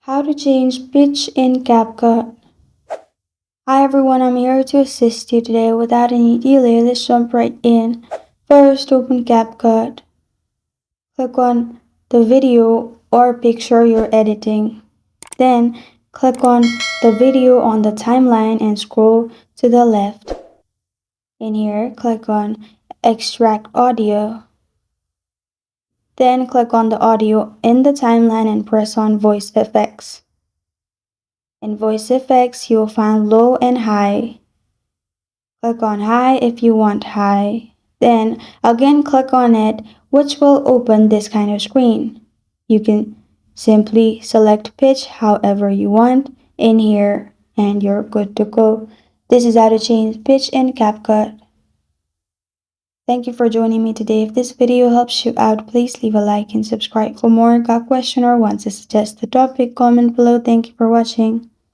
How to change pitch in CapCut. Hi everyone, I'm here to assist you today. Without any delay, let's jump right in. First, open CapCut. Click on the video or picture you're editing. Then, click on the video on the timeline and scroll to the left. In here, click on Extract Audio. Then, click on the audio in the timeline and press on Voice Effects. In voice effects, you'll find low and high. Click on high if you want high. Then again click on it, which will open this kind of screen. You can simply select pitch however you want in here and you're good to go. This is how to change pitch in CapCut. Thank you for joining me today. If this video helps you out, please leave a like and subscribe for more. Got a question or want to suggest a topic? Comment below. Thank you for watching.